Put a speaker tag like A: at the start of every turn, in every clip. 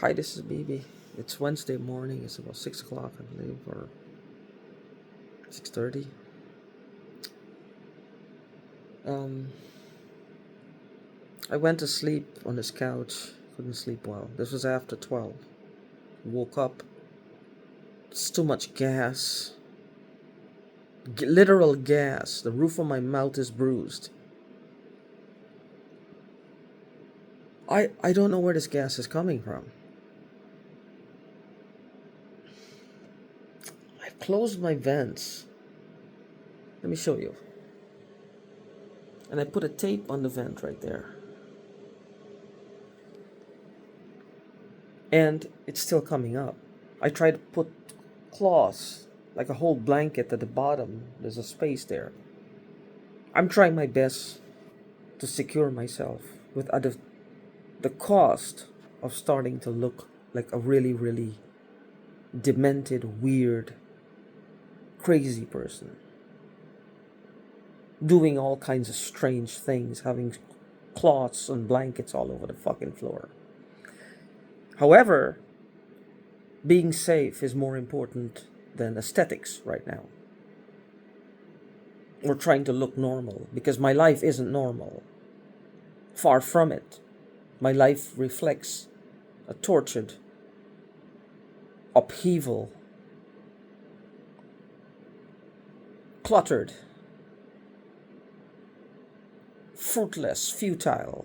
A: Hi, this is BB. It's Wednesday morning. It's about 6 o'clock, I believe, or 6:30. Um, I went to sleep on this couch. Couldn't sleep well. This was after 12. Woke up. It's too much gas. Literal gas. The roof of my mouth is bruised. I don't know where this gas is coming from. I've closed my vents. Let me show you. And I put a tape on the vent right there. And it's still coming up. I tried to put cloths, like a whole blanket at the bottom. There's a space there. I'm trying my best to secure myself with the cost of starting to look like a really, really demented, weird, crazy person. Doing all kinds of strange things, having cloths and blankets all over the fucking floor. However, being safe is more important than aesthetics right now. Or trying to look normal, because my life isn't normal. Far from it. My life reflects a tortured upheaval, cluttered, fruitless, futile,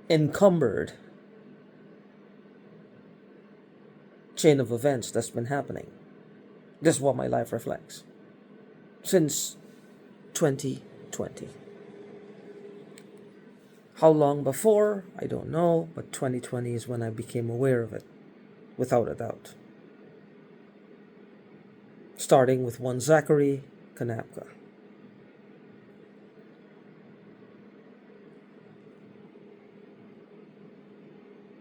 A: encumbered chain of events that's been happening. This is what my life reflects since 2020. How long before? I don't know, but 2020 is when I became aware of it, without a doubt. Starting with one Zachary Kanapka.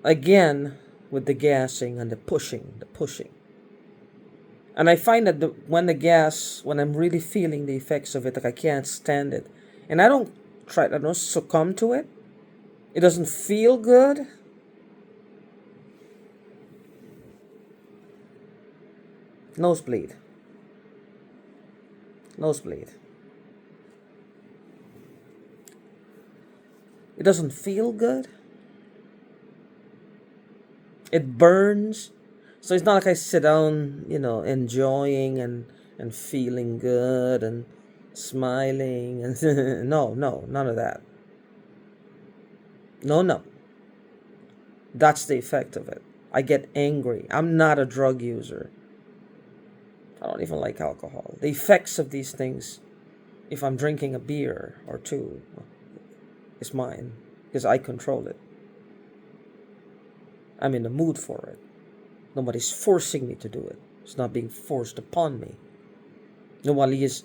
A: Again, with the gassing and the pushing. And I find that when I'm really feeling the effects of it, like I can't stand it. And I don't succumb to it. It doesn't feel good. Nosebleed. It doesn't feel good. It burns. So it's not like I sit down, enjoying and feeling good and smiling and no, none of that. No. That's the effect of it. I get angry. I'm not a drug user. I don't even like alcohol. The effects of these things, if I'm drinking a beer or two, is mine because I control it. I'm in the mood for it. Nobody's forcing me to do it. It's not being forced upon me. Nobody is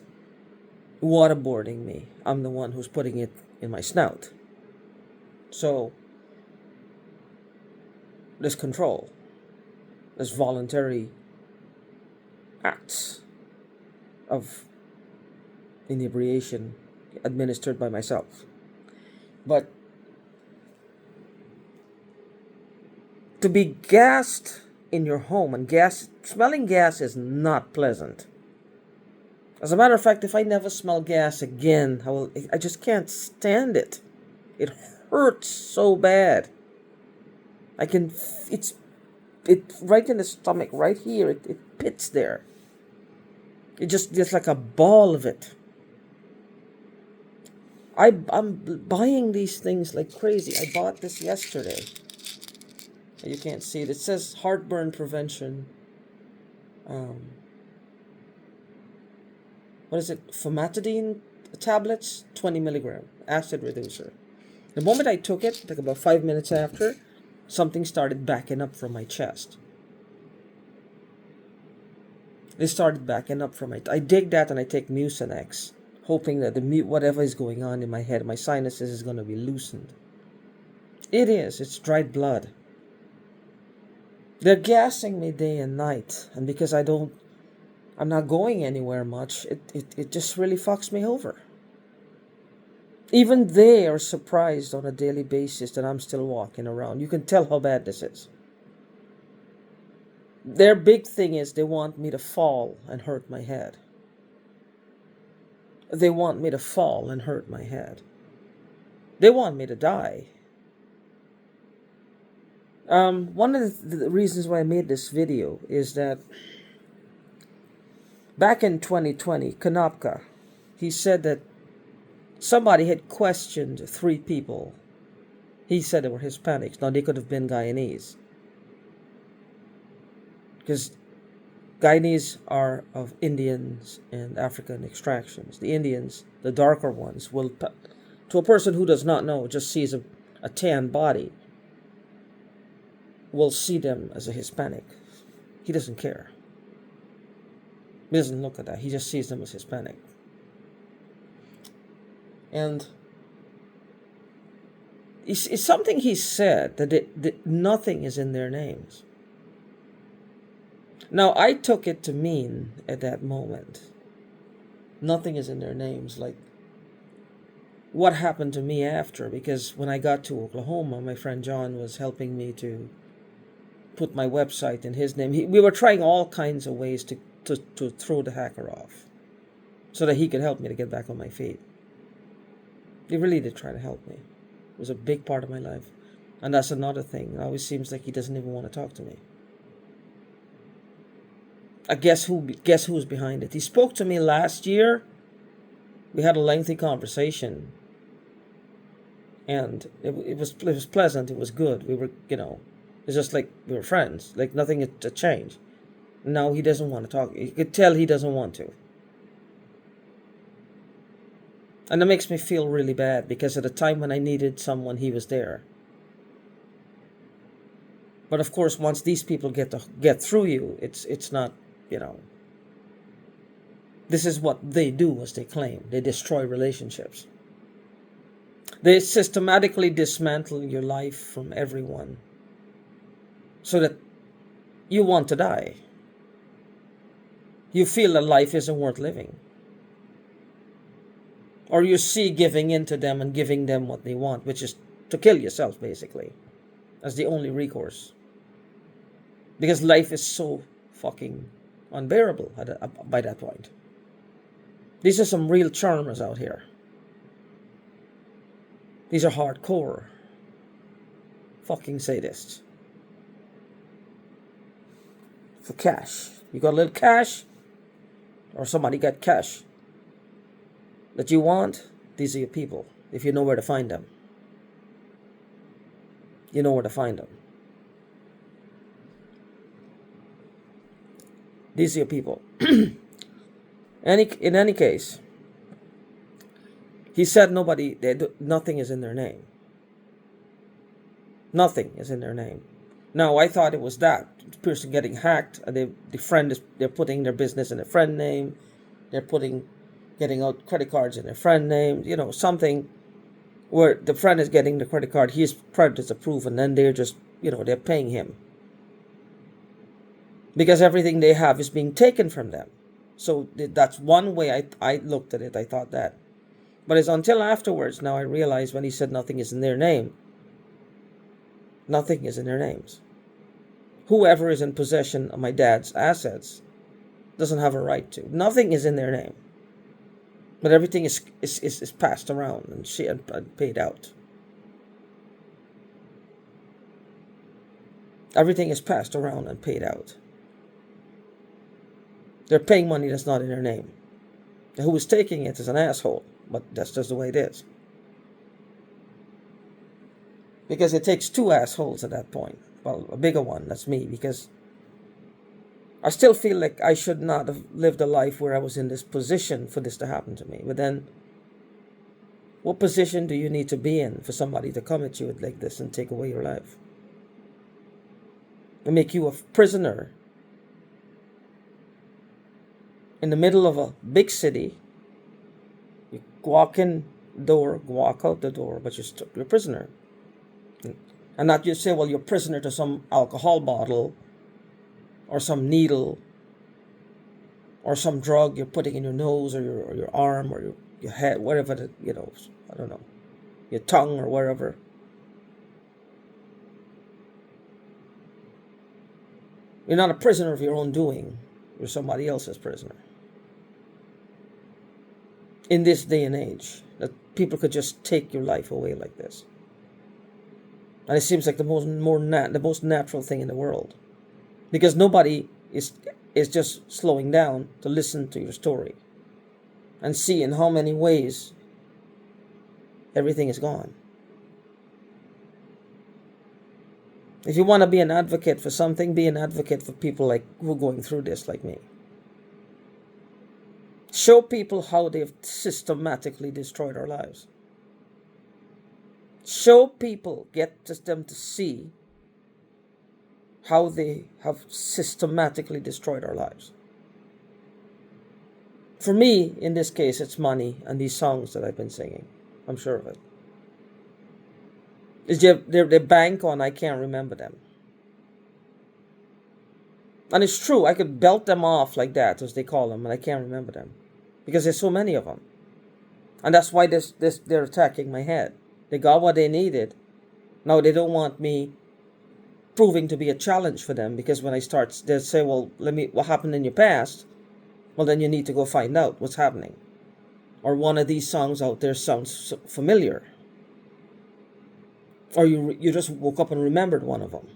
A: waterboarding me. I'm the one who's putting it in my snout. So, there's control. There's voluntary acts of inebriation administered by myself. But to be gassed in your home, and smelling gas is not pleasant. As a matter of fact, if I never smell gas again, I just can't stand it. It hurts so bad. It's right in the stomach, right here. It pits there. It's like a ball of it. I'm buying these things like crazy. I bought this yesterday. You can't see it. It says heartburn prevention. What is it? Famotidine tablets, 20 milligram, acid reducer. The moment I took it, like about 5 minutes after, something started backing up from my chest. It started backing up from it. I dig that and I take Mucinex, hoping that whatever is going on in my head, my sinuses is going to be loosened. It is. It's dried blood. They're gassing me day and night, and because I'm not going anywhere much, it just really fucks me over. Even they are surprised on a daily basis that I'm still walking around. You can tell how bad this is. Their big thing is they want me to fall and hurt my head. They want me to fall and hurt my head. They want me to die. One of the reasons why I made this video is that back in 2020, Kanapka, he said that somebody had questioned 3 people. He said they were Hispanics. Now, they could have been Guyanese. Because Guyanese are of Indians and African extractions. The Indians, the darker ones, will, to a person who does not know, just sees a tan body, will see them as a Hispanic. He doesn't care. He doesn't look at that. He just sees them as Hispanic. And it's something he said that nothing is in their names. Now, I took it to mean at that moment, nothing is in their names, like what happened to me after, because when I got to Oklahoma, my friend John was helping me to put my website in his name. We were trying all kinds of ways to throw the hacker off so that he could help me to get back on my feet. He really did try to help me. It was a big part of my life. And that's another thing. It always seems like he doesn't even want to talk to me. I guess who's behind it. He spoke to me last year. We had a lengthy conversation. And it was pleasant. It was good. We were, it's just like we were friends. Like nothing had changed. Now he doesn't want to talk. You could tell he doesn't want to. And it makes me feel really bad because at the time when I needed someone, he was there. But of course, once these people get through you, it's not, This is what they do, as they claim. They destroy relationships. They systematically dismantle your life from everyone so that you want to die. You feel that life isn't worth living. Or you see giving in to them and giving them what they want, which is to kill yourself, basically, as the only recourse. Because life is so fucking unbearable by that point. These are some real charmers out here. These are hardcore fucking sadists. For cash. You got a little cash, or somebody got cash that you want, these are your people. If you know where to find them. You know where to find them. These are your people. In any case, he said nothing is in their name. Nothing is in their name. Now, I thought it was that person getting hacked. They're putting their business in a friend name. They're getting out credit cards in their friend name. Something where the friend is getting the credit card. His credit is approved, and then they're just, they're paying him. Because everything they have is being taken from them. So that's one way I looked at it. I thought that. But it's until afterwards, now I realize when he said nothing is in their name. Nothing is in their names. Whoever is in possession of my dad's assets doesn't have a right to. Nothing is in their name. But everything is passed around and paid out. Everything is passed around and paid out. They're paying money that's not in their name. And who is taking it is an asshole, but that's just the way it is. Because it takes 2 assholes at that point. Well, a bigger one, that's me, because I still feel like I should not have lived a life where I was in this position for this to happen to me. But then, what position do you need to be in for somebody to come at you like this and take away your life? And make you a prisoner in the middle of a big city. You walk in the door, walk out the door, but you're a prisoner. And not just say, well, you're a prisoner to some alcohol bottle or some needle or some drug you're putting in your nose or your arm or your head, whatever, I don't know, your tongue or wherever. You're not a prisoner of your own doing. You're somebody else's prisoner. In this day and age, that people could just take your life away like this. And it seems like the most natural thing in the world. Because nobody is just slowing down to listen to your story and see in how many ways everything is gone. If you want to be an advocate for something, be an advocate for people like who are going through this like me. Show people how they've systematically destroyed our lives. Show people, get them to see how they have systematically destroyed our lives. For me, in this case, it's money and these songs that I've been singing. I'm sure of it. Is they bank on I can't remember them. And it's true, I could belt them off like that, as they call them, and I can't remember them. Because there's so many of them. And that's why they're attacking my head. They got what they needed. Now they don't want me proving to be a challenge for them, because when I start, they'll say, well, what happened in your past? Well, then you need to go find out what's happening. Or one of these songs out there sounds familiar. Or you just woke up and remembered one of them.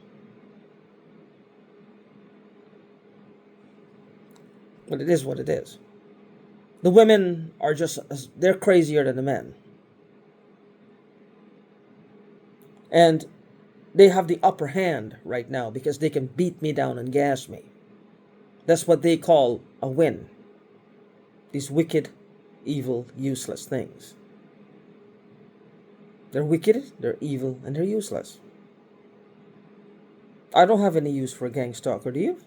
A: But it is what it is. The women are they're crazier than the men. And they have the upper hand right now because they can beat me down and gas me. That's what they call a win. These wicked, evil, useless things. They're wicked, they're evil, and they're useless. I don't have any use for a gang stalker, do you?